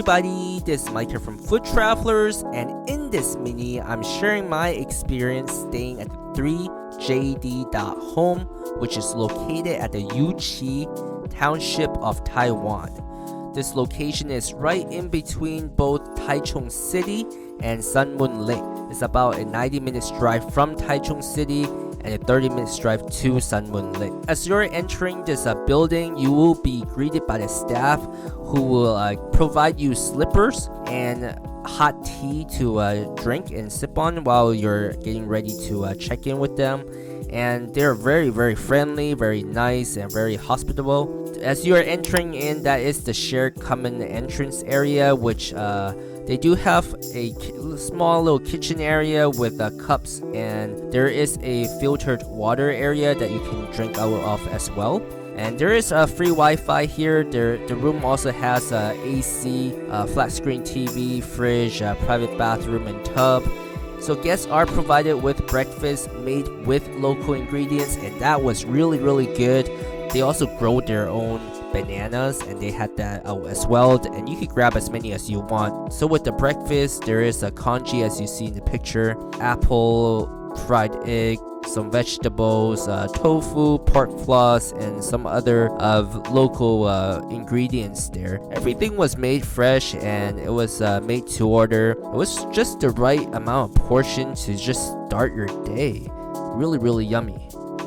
everybody, this is Mike here from Food Travelers, and in this mini, I'm sharing my experience staying at the 3JD.HOME, which is located at the Yuchi Township of Taiwan. This location is right in between both Taichung City and Sun Moon Lake. It's about a 90 minutes drive from Taichung City and a 30 minutes drive to Sun Moon Lake. As you're entering this building, you will be greeted by the staff who will provide you slippers and hot tea to drink and sip on while you're getting ready to check in with them. And they're very friendly, very nice, and very hospitable. As you are entering in, that is the shared common entrance area, which they do have a small little kitchen area with cups, and there is a filtered water area that you can drink out of as well. And there is a free Wi-Fi here. The room also has AC, flat screen TV, fridge, private bathroom, and tub. So guests are provided with breakfast made with local ingredients, and that was really good. They also grow their own bananas, and they had that out as well, and you can grab as many as you want. So with the breakfast, there is a congee as you see in the picture, apple, fried egg, some vegetables, tofu, pork floss, and some other local ingredients there. Everything was made fresh, and it was made to order. It was just the right amount of portion to just start your day. Really yummy.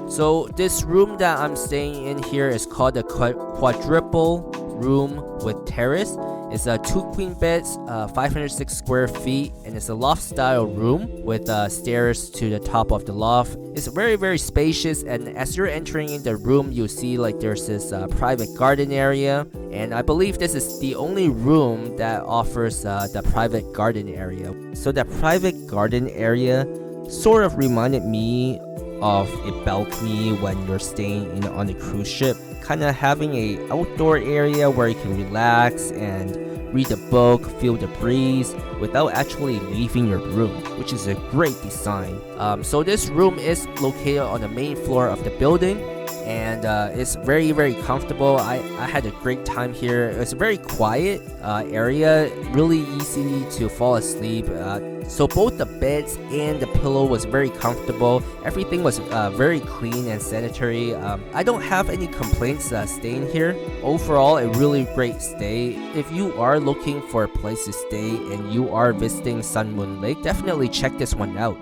So this room that I'm staying in here is called a quadruple room with terrace. It's 2 queen beds, 506 square feet, and it's a loft style room with stairs to the top of the loft. It's very spacious, and as you're entering in the room, you'll see like there's this private garden area, and I believe this is the only room that offers the private garden area. So that private garden area sort of reminded me of a balcony when you're staying on a cruise ship, kind of having a outdoor area where you can relax and read a book, feel the breeze without actually leaving your room, which is a great design. So this room is located on the main floor of the building, and it's very comfortable. I had a great time here. It's a very quiet area, really easy to fall asleep. So both the beds and the pillow was very comfortable. Everything was very clean and sanitary. I don't have any complaints staying here. Overall, a really great stay. If you are looking for a place to stay and you are visiting Sun Moon Lake, definitely check this one out.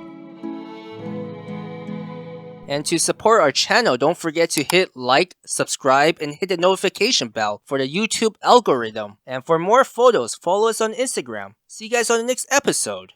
And to support our channel, don't forget to hit like, subscribe, and hit the notification bell for the YouTube algorithm. And for more photos, follow us on Instagram. See you guys on the next episode.